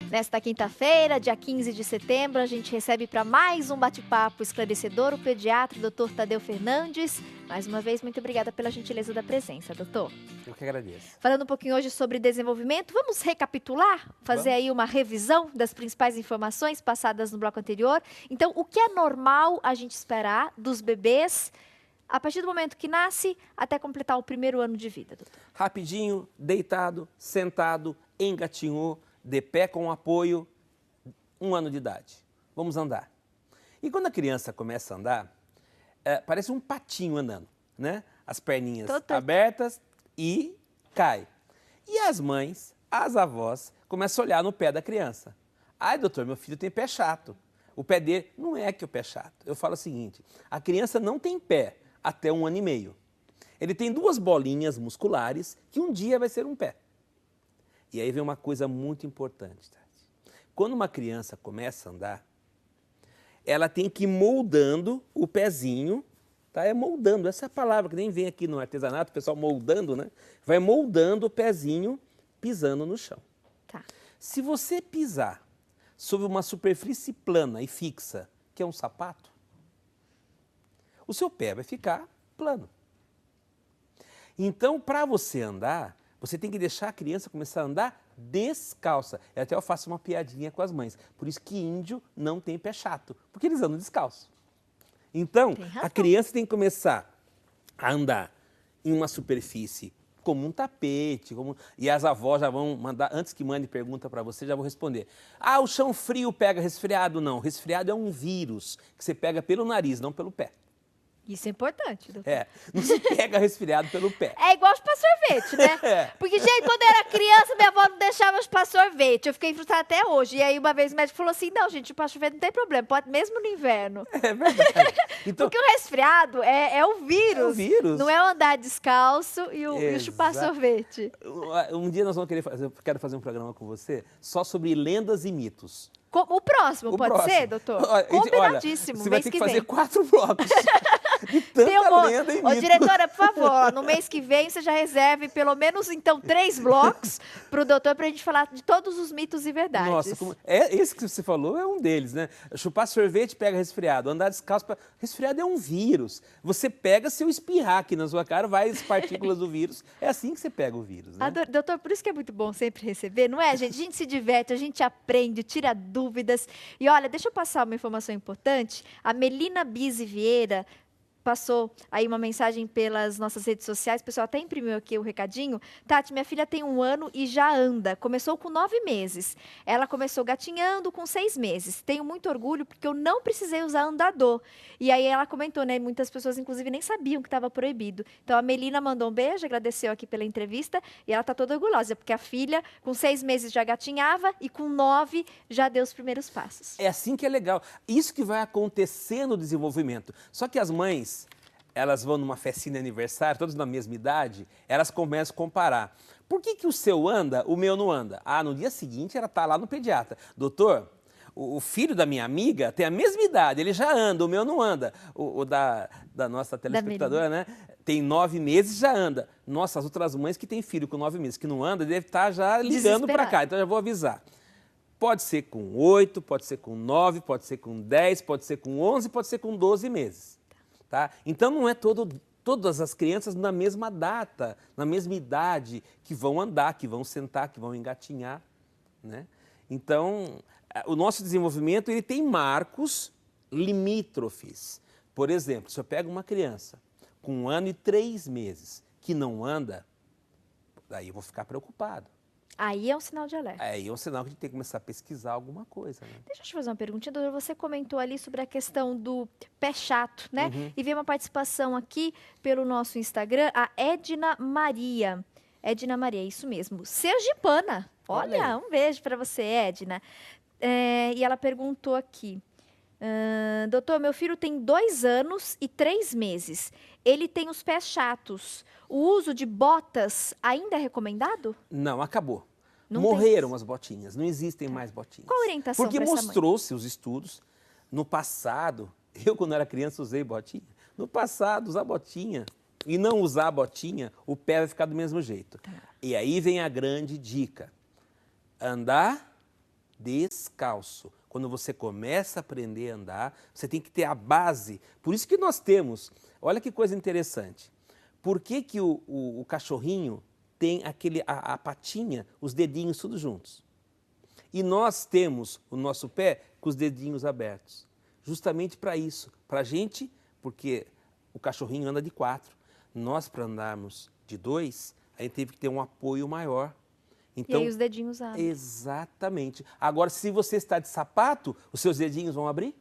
Nesta quinta-feira, dia 15 de setembro, a gente recebe para mais um bate-papo esclarecedor o pediatra Dr. Tadeu Fernandes. Mais uma vez, muito obrigada pela gentileza da presença, doutor. Eu que agradeço. Falando um pouquinho hoje sobre desenvolvimento, vamos recapitular? Fazer aí uma revisão das principais informações passadas no bloco anterior. Então, o que é normal a gente esperar dos bebês a partir do momento que nasce até completar o primeiro ano de vida, doutor? Rapidinho, deitado, sentado, engatinhou, de pé com apoio, 1 ano de idade. Vamos andar. E quando a criança começa a andar, parece um patinho andando, né? As perninhas abertas e cai. E as mães, as avós, começam a olhar no pé da criança. Ai, doutor, meu filho tem pé chato. O pé dele não é que o pé é chato. Eu falo o seguinte, a criança não tem pé até 1 ano e meio. Ele tem 2 bolinhas musculares que um dia vai ser um pé. E aí vem uma coisa muito importante, Tati. Quando uma criança começa a andar, ela tem que ir moldando o pezinho, tá? É moldando, essa é a palavra que nem vem aqui no artesanato, o pessoal moldando, né? Vai moldando o pezinho, pisando no chão. Tá. Se você pisar sobre uma superfície plana e fixa, que é um sapato, o seu pé vai ficar plano. Então, para você andar, você tem que deixar a criança começar a andar descalça. E até eu faço uma piadinha com as mães. Por isso que índio não tem pé chato, porque eles andam descalço. Então, a criança tem que começar a andar em uma superfície como um tapete, e as avós já vão mandar, antes que mande pergunta para você, já vou responder. Ah, o chão frio pega resfriado? Não, resfriado é um vírus que você pega pelo nariz, não pelo pé. Isso é importante, doutor. Não se pega resfriado pelo pé. É igual chupar sorvete, né? Porque, gente, quando eu era criança, minha avó não deixava chupar sorvete. Eu fiquei frustrada até hoje. E aí, uma vez o médico falou assim, não, gente, chupar sorvete não tem problema, pode mesmo no inverno. É verdade. Então, porque o resfriado é o vírus. É o vírus. Não é o andar descalço e o chupar sorvete. Um dia nós vamos eu quero fazer um programa com você só sobre lendas e mitos. O próximo, pode ser, doutor? Combinadíssimo. Olha, você vai ter que fazer 4 blocos de tanta lenda e mito. Ô, diretora, por favor, no mês que vem você já reserve pelo menos, então, 3 blocos para o doutor, para a gente falar de todos os mitos e verdades. Nossa, esse que você falou é um deles, né? Chupar sorvete pega resfriado, andar descalço... Resfriado é um vírus. Você pega, se eu espirrar aqui na sua cara, vai as partículas do vírus. É assim que você pega o vírus, né? Doutor, por isso que é muito bom sempre receber, não é, gente? A gente se diverte, a gente aprende, tira dúvidas. E olha, deixa eu passar uma informação importante. A Melina Bise Vieira passou aí uma mensagem pelas nossas redes sociais, o pessoal até imprimiu aqui o recadinho. Tati, minha filha tem 1 ano e já anda, começou com 9 meses. Ela começou gatinhando com 6 meses. Tenho muito orgulho porque eu não precisei usar andador. E aí ela comentou, né, muitas pessoas inclusive nem sabiam que estava proibido. Então a Melina mandou um beijo, agradeceu aqui pela entrevista e ela está toda orgulhosa, porque a filha com 6 meses já gatinhava e com 9 já deu os primeiros passos. É assim que é legal. Isso que vai acontecer no desenvolvimento. Só que as mães, elas vão numa festinha de aniversário, todos na mesma idade, elas começam a comparar. Por que o seu anda, o meu não anda? Ah, no dia seguinte ela está lá no pediatra. Doutor, o filho da minha amiga tem a mesma idade, ele já anda, o meu não anda. O da nossa telespectadora, né? Tem 9 meses, já anda. Nossa, as outras mães que têm filho com 9 meses que não anda, devem estar já ligando para cá, então já vou avisar. Pode ser com 8, pode ser com 9, pode ser com 10, pode ser com 11, pode ser com 12 meses. Tá? Então não é todas as crianças na mesma data, na mesma idade, que vão andar, que vão sentar, que vão engatinhar, né? Então, o nosso desenvolvimento ele tem marcos limítrofes. Por exemplo, se eu pego uma criança com 1 ano e 3 meses que não anda, daí eu vou ficar preocupado. Aí é um sinal de alerta. Aí é um sinal que a gente tem que começar a pesquisar alguma coisa, né? Deixa eu te fazer uma perguntinha, doutor. Você comentou ali sobre a questão do pé chato, né? E veio uma participação aqui pelo nosso Instagram, a Edna Maria. Edna Maria, isso mesmo. Sergipana. Olha, um beijo para você, Edna. E ela perguntou aqui. Doutor, meu filho tem 2 anos e 3 meses. Ele tem os pés chatos. O uso de botas ainda é recomendado? Não, acabou. Morreram as botinhas, não existem mais botinhas. Qual a orientação Porque para essa mãe? mostrou-se os estudos, no passado, eu quando era criança usei botinha, no passado usar botinha e não usar botinha, o pé vai ficar do mesmo jeito. E aí vem a grande dica, andar descalço. Quando você começa a aprender a andar, você tem que ter a base. Por isso que nós temos, olha que coisa interessante. Por que que o cachorrinho tem a patinha, os dedinhos tudo juntos? E nós temos o nosso pé com os dedinhos abertos. Justamente para isso. Para a gente, porque o cachorrinho anda de 4. Nós, para andarmos de 2, a gente teve que ter um apoio maior. Então, E aí os dedinhos abrem. exatamente. Agora, se você está de sapato, os seus dedinhos vão abrir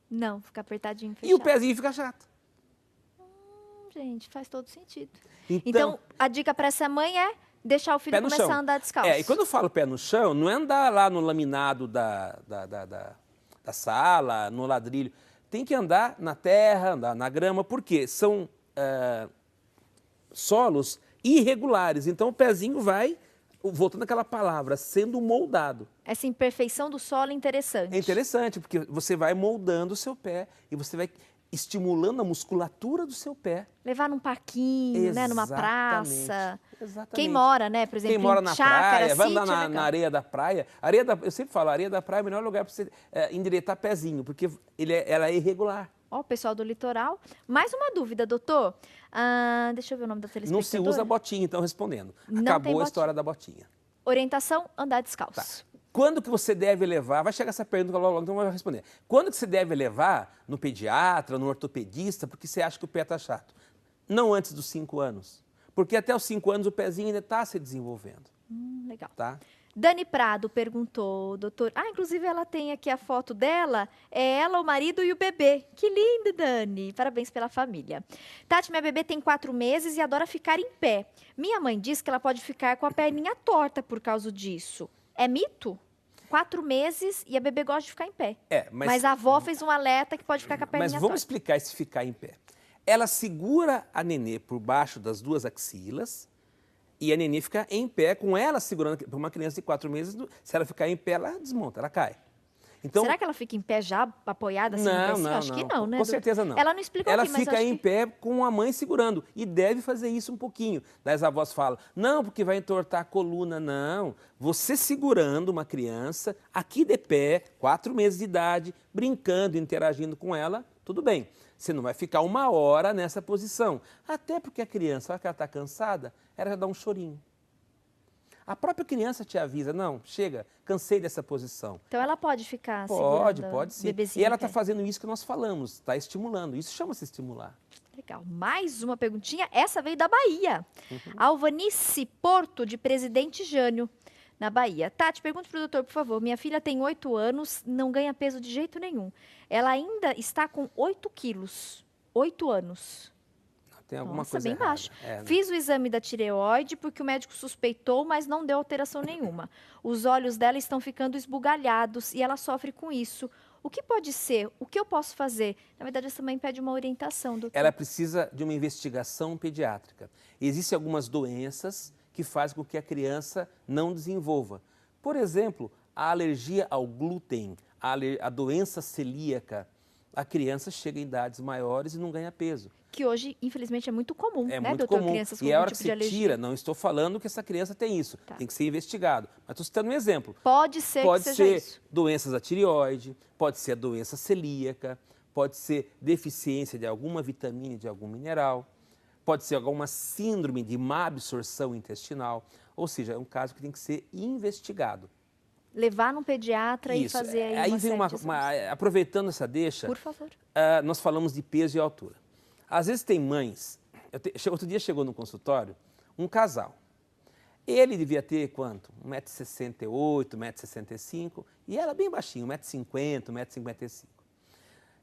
Não, fica apertadinho, fechado. e o pezinho fica chato. Gente, faz todo sentido. Então, Então, a dica para essa mãe é deixar o filho pé no começar chão. a andar descalço. E quando eu falo pé no chão, não é andar lá no laminado da sala, no ladrilho. Tem que andar na terra, andar na grama, porque são solos irregulares. Então, o pezinho vai, voltando àquela palavra, sendo moldado. Essa imperfeição do solo é interessante. É interessante, porque você vai moldando o seu pé e você vai estimulando a musculatura do seu pé. Levar num parquinho, né, numa praça. Exatamente. Quem mora, né, por exemplo, Quem mora em na chácara, praia, vai sítio, andar é na legal. areia da praia. Eu sempre falo, a areia da praia é o melhor lugar para você endireitar pezinho, porque ela é irregular. Ó, o pessoal do litoral. Mais uma dúvida, doutor. Deixa eu ver o nome da telespectadora. Não se usa botinha, então, respondendo. Não tem Acabou a botinha. história da botinha. Orientação, andar descalço. Tá. Quando que você deve levar? Vai chegar essa pergunta, então eu vou responder. Quando que você deve levar no pediatra, no ortopedista, porque você acha que o pé está chato? Não antes dos 5 anos. Porque até os 5 anos o pezinho ainda está se desenvolvendo. Legal. Tá? Dani Prado perguntou, doutor. Inclusive ela tem aqui a foto dela. É ela, o marido e o bebê. Que lindo, Dani. Parabéns pela família. Tati, minha bebê tem 4 meses e adora ficar em pé. Minha mãe diz que ela pode ficar com a perninha torta por causa disso. É mito? 4 meses e a bebê gosta de ficar em pé. Mas a avó fez um alerta que pode ficar com a perninha Mas torta. vamos explicar esse ficar em pé. Ela segura a nenê por baixo das 2 axilas e a nenê fica em pé com ela segurando. Para uma criança de 4 meses, se ela ficar em pé, ela desmonta, ela cai. Então, Será que ela fica em pé já, apoiada assim? não, no pé? não, Acho que não. não, né? Com doutor? certeza não. Ela não explicou Ela aqui, mas fica acho em que... pé com a mãe segurando e deve fazer isso um pouquinho. Daí as avós falam, não, porque vai entortar a coluna. Não, você segurando uma criança aqui de pé, 4 meses de idade, brincando, interagindo com ela, tudo bem. Você não vai ficar 1 hora nessa posição. Até porque a criança, a hora que ela está cansada, ela já dá um chorinho. A própria criança te avisa, não, chega, cansei dessa posição. Então ela pode ficar Pode segurando o sim. bebezinho E ela em pé. está fazendo isso que nós falamos, está estimulando. Isso chama-se estimular. Legal. Mais uma perguntinha. Essa veio da Bahia. Alvanice Porto, de Presidente Jânio, na Bahia. Tati, pergunta para o doutor, por favor. Minha filha tem 8 anos, não ganha peso de jeito nenhum. Ela ainda está com 8 quilos. 8 anos. Tem alguma Nossa, coisa bem errada. baixo. Né? Fiz o exame da tireoide porque o médico suspeitou, mas não deu alteração nenhuma. Os olhos dela estão ficando esbugalhados e ela sofre com isso. O que pode ser? O que eu posso fazer? Na verdade, essa mãe pede uma orientação, doutor. Ela precisa de uma investigação pediátrica. Existem algumas doenças que fazem com que a criança não desenvolva. Por exemplo, a alergia ao glúten, a doença celíaca. A criança chega em idades maiores e não ganha peso. Que hoje, infelizmente, é muito comum, É né, muito doutor? comum. Crianças com E a algum hora que tipo de você alergia. tira, não estou falando que essa criança tem isso. Tá. Tem que ser investigado. Mas estou citando um exemplo. Pode ser Pode que seja ser isso. doenças da tireoide, pode ser a doença celíaca, pode ser deficiência de alguma vitamina, de algum mineral, pode ser alguma síndrome de má absorção intestinal. Ou seja, é um caso que tem que ser investigado. Levar num pediatra e Isso. fazer aí Aí uma vem série de exames. aproveitando essa deixa, Por favor. nós falamos de peso e altura. Às vezes tem mães, outro dia chegou no consultório um casal. Ele devia ter quanto? 1,68 m, 1,65 m, e ela bem baixinho, 1,50 m, 1,55 m.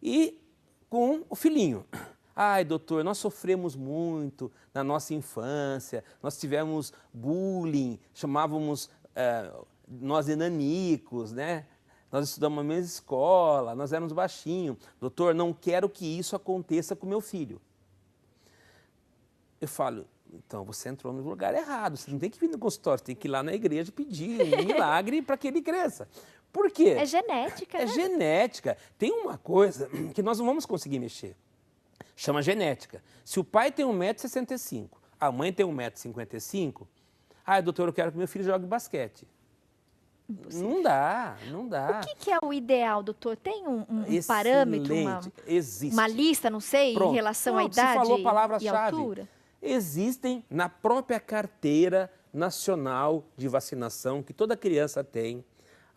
E com o filhinho. Ai, doutor, nós sofremos muito na nossa infância, nós tivemos bullying, chamávamos nós de nanicos, né? Nós estudamos na mesma escola, nós éramos baixinhos. Doutor, não quero que isso aconteça com meu filho. Eu falo, então você entrou no lugar errado, você não tem que vir no consultório, você tem que ir lá na igreja pedir um milagre para que ele cresça. Por quê? É genética, É né? genética. Tem uma coisa que nós não vamos conseguir mexer. Chama genética. Se o pai tem 1,65 m, a mãe tem 1,55 m, doutor, eu quero que meu filho jogue basquete. Impossível. Não dá, não dá. O que é o ideal, doutor? Tem um Excelente. parâmetro, Existe. uma lista, não sei, Pronto. em relação à Pronto, você idade falou a e palavra-chave. altura? Existem na própria carteira nacional de vacinação, que toda criança tem,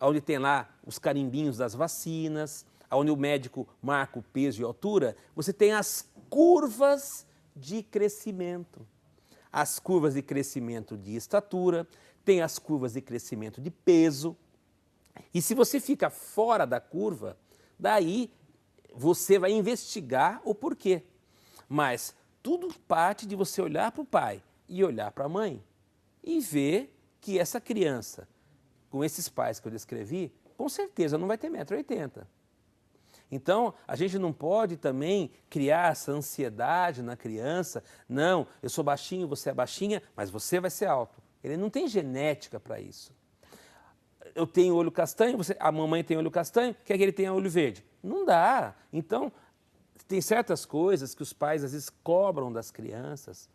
onde tem lá os carimbinhos das vacinas, onde o médico marca o peso e a altura, você tem as curvas de crescimento. As curvas de crescimento de estatura, tem as curvas de crescimento de peso. E se você fica fora da curva, daí você vai investigar o porquê. Mas tudo parte de você olhar para o pai e olhar para a mãe e ver que essa criança, com esses pais que eu descrevi, com certeza não vai ter 1,80 m. Então, a gente não pode também criar essa ansiedade na criança. Não, eu sou baixinho, você é baixinha, mas você vai ser alto. Ele não tem genética para isso. Eu tenho olho castanho, a mamãe tem olho castanho, quer que ele tenha olho verde? Não dá. Então, tem certas coisas que os pais às vezes cobram das crianças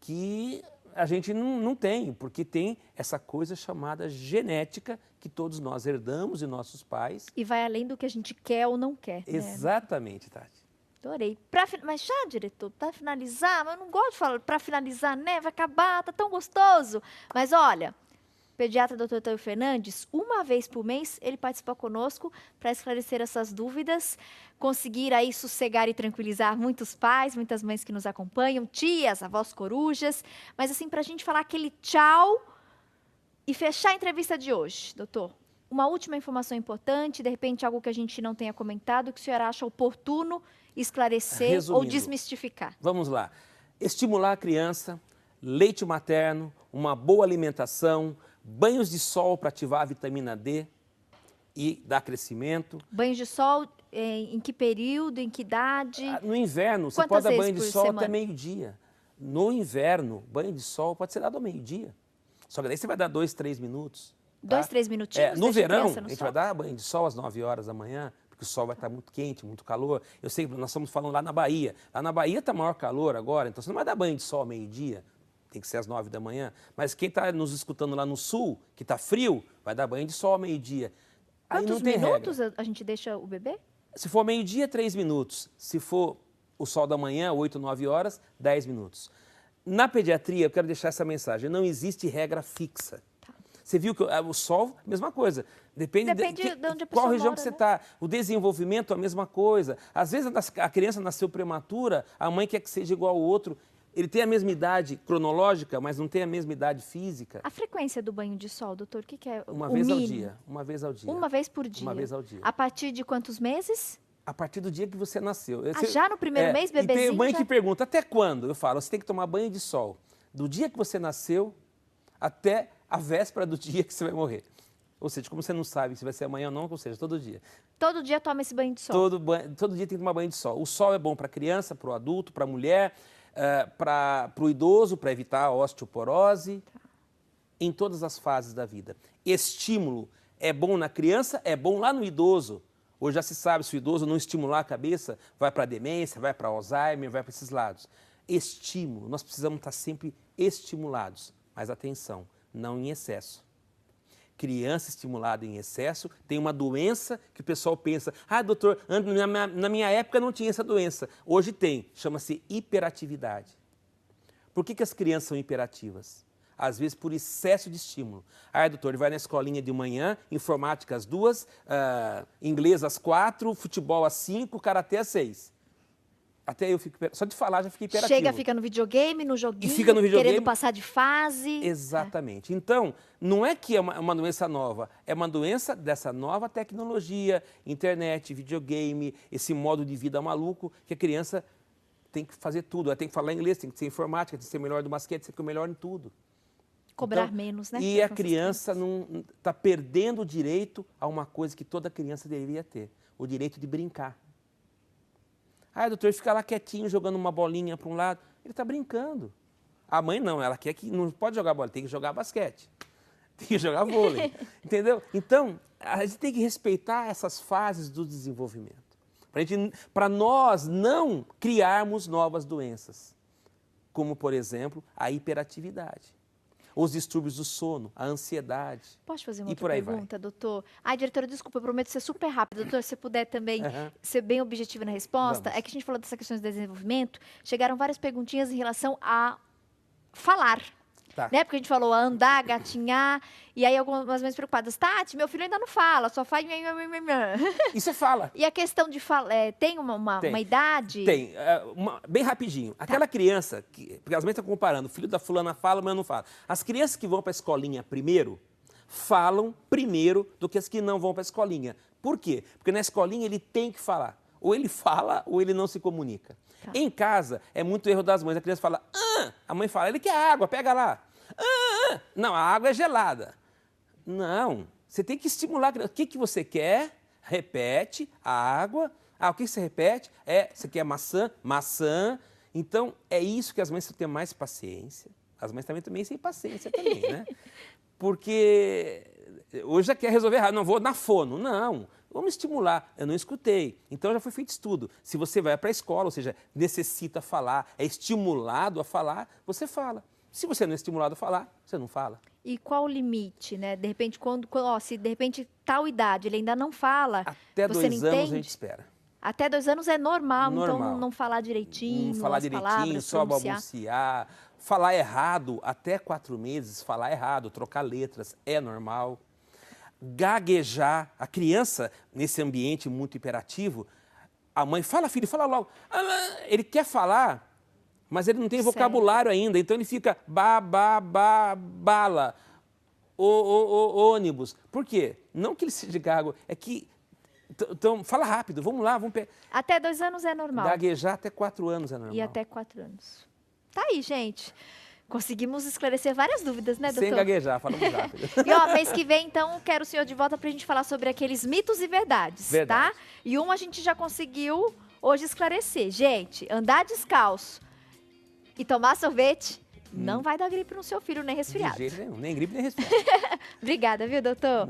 que a gente não tem, porque tem essa coisa chamada genética que todos nós herdamos de nossos pais. E vai além do que a gente quer ou não quer. Exatamente, Tati. Adorei. Mas já, diretor, para finalizar, mas eu não gosto de falar para finalizar, né? Vai acabar, tá tão gostoso. Mas olha, o pediatra Dr. Tâio Fernandes, uma vez por mês, ele participa conosco para esclarecer essas dúvidas, conseguir aí sossegar e tranquilizar muitos pais, muitas mães que nos acompanham, tias, avós corujas. Mas assim, para a gente falar aquele tchau e fechar a entrevista de hoje, doutor. Uma última informação importante, de repente algo que a gente não tenha comentado, que o senhor acha oportuno esclarecer Resumindo, ou desmistificar. Vamos lá. Estimular a criança, leite materno, uma boa alimentação, banhos de sol para ativar a vitamina D e dar crescimento. Banhos de sol, em que período, em que idade? No inverno, você pode dar banho de sol até meio-dia. No inverno, banho de sol pode ser dado ao meio-dia. Só que daí você vai dar 2, 3 minutos. Tá? 2, 3 minutinhos? No verão, a gente vai dar banho de sol às 9 horas da manhã, porque o sol vai estar muito quente, muito calor. Eu sei que nós estamos falando lá na Bahia. Lá na Bahia está maior calor agora, então você não vai dar banho de sol ao meio-dia. Tem que ser às 9 da manhã. Mas quem está nos escutando lá no sul, que está frio, vai dar banho de sol ao meio-dia. Aí Quantos não tem minutos regra. a gente deixa o bebê? Se for meio-dia, 3 minutos. Se for o sol da manhã, 8, 9 horas, 10 minutos. Na pediatria, eu quero deixar essa mensagem, não existe regra fixa. Tá. Você viu que o sol, mesma coisa. Depende de onde a pessoa qual região mora, que você né? está. O desenvolvimento, a mesma coisa. Às vezes a criança nasceu prematura, a mãe quer que seja igual ao outro. Ele tem a mesma idade cronológica, mas não tem a mesma idade física. A frequência do banho de sol, doutor, o que é Uma o vez ao mínimo? dia. Uma vez ao dia. Uma vez por dia? Uma vez ao dia. A partir de quantos meses? A partir do dia que você nasceu. Já no primeiro mês, bebezinho? E tem mãe já... que pergunta, até quando? Eu falo, você tem que tomar banho de sol. Do dia que você nasceu até a véspera do dia que você vai morrer. Ou seja, como você não sabe se vai ser amanhã ou não, ou seja, todo dia. Todo dia toma esse banho de sol? Todo dia tem que tomar banho de sol. O sol é bom para a criança, para o adulto, para a mulher, para o idoso, para evitar a osteoporose, em todas as fases da vida. Estímulo é bom na criança, é bom lá no idoso. Hoje já se sabe, se o idoso não estimular a cabeça, vai para a demência, vai para Alzheimer, vai para esses lados. Estímulo, nós precisamos estar sempre estimulados, mas atenção, não em excesso. Criança estimulada em excesso tem uma doença que o pessoal pensa, doutor, na minha época não tinha essa doença. Hoje tem, chama-se hiperatividade. Por que as crianças são hiperativas? Às vezes por excesso de estímulo. Doutor, ele vai na escolinha de manhã, informática às 2, inglês às 4, futebol às 5, karatê às 6. Até eu fico, só de falar já fiquei hiperativo. Fica no videogame, no joguinho, e fica no videogame, querendo passar de fase. Exatamente. Então, não é que é uma doença nova, é uma doença dessa nova tecnologia, internet, videogame, esse modo de vida maluco, que a criança tem que fazer tudo. Ela tem que falar inglês, tem que ser informática, tem que ser melhor do basquete, tem que ser melhor em tudo. Cobrar menos, né? E a criança não está perdendo o direito a uma coisa que toda criança deveria ter, o direito de brincar. Doutor, ele fica lá quietinho, jogando uma bolinha para um lado. Ele está brincando. A mãe não, ela quer que não pode jogar bola, tem que jogar basquete. Tem que jogar vôlei. Entendeu? Então, a gente tem que respeitar essas fases do desenvolvimento. Para nós não criarmos novas doenças. Como, por exemplo, a hiperatividade. os distúrbios do sono, a ansiedade. Posso fazer uma E outra por aí vai. pergunta, doutor? Ai, diretora, desculpa, eu prometo ser super rápida. Doutor, se você puder também ser bem objetiva na resposta. Vamos. É que a gente falou dessas questões de desenvolvimento, chegaram várias perguntinhas em relação a falar. Tá. Né? Porque a gente falou a andar, gatinhar, e aí algumas mães preocupadas. Tati, meu filho ainda não fala, só faz... E você fala. E a questão de falar, tem uma idade? Tem. Bem rapidinho. Aquela criança, porque as mães estão comparando, o filho da fulana fala, mas não fala. As crianças que vão para a escolinha primeiro, falam primeiro do que as que não vão para a escolinha. Por quê? Porque na escolinha ele tem que falar. Ou ele fala, ou ele não se comunica. Tá. Em casa, é muito erro das mães. A criança fala, a mãe fala, ele quer água, pega lá. Não, a água é gelada. Não, você tem que estimular a criança. O que você quer? Repete, a água. O que você repete? Você quer maçã? Maçã. Então, é isso que as mães têm que ter mais paciência. As mães também têm paciência também, né? Porque hoje já quer resolver rápido. Não, vou na fono. Não, vamos estimular. Eu não escutei. Então, já foi feito estudo. Se você vai para a escola, ou seja, necessita falar, é estimulado a falar, você fala. Se você não é estimulado a falar, você não fala. E qual o limite, né? De repente, se de repente tal idade ele ainda não fala, até você 2 não anos entende? a gente espera. Até 2 anos é normal, Normal. então não falar direitinho, Não falar as direitinho, palavras, só pronunciar. balbuciar. Falar errado, até 4 meses, falar errado, trocar letras, é normal. Gaguejar, a criança, nesse ambiente muito hiperativo, a mãe, fala filho, fala logo. Ele quer falar, mas ele não tem vocabulário ainda, então ele fica bala, ônibus. Por quê? Não que ele seja gago, é que... Então, fala rápido, vamos lá, vamos pegar. Até 2 anos é normal. Gaguejar até 4 anos é normal. E até 4 anos. Tá aí, gente. Conseguimos esclarecer várias dúvidas, né, doutor? Sem gaguejar, falamos rápido. E ó, mês que vem, então, quero o senhor de volta pra gente falar sobre aqueles mitos e verdades, Verdade. tá? E a gente já conseguiu hoje esclarecer. Gente, andar descalço e tomar sorvete não vai dar gripe no seu filho, nem resfriado. De jeito nenhum, nem gripe nem resfriado. Obrigada, viu, doutor?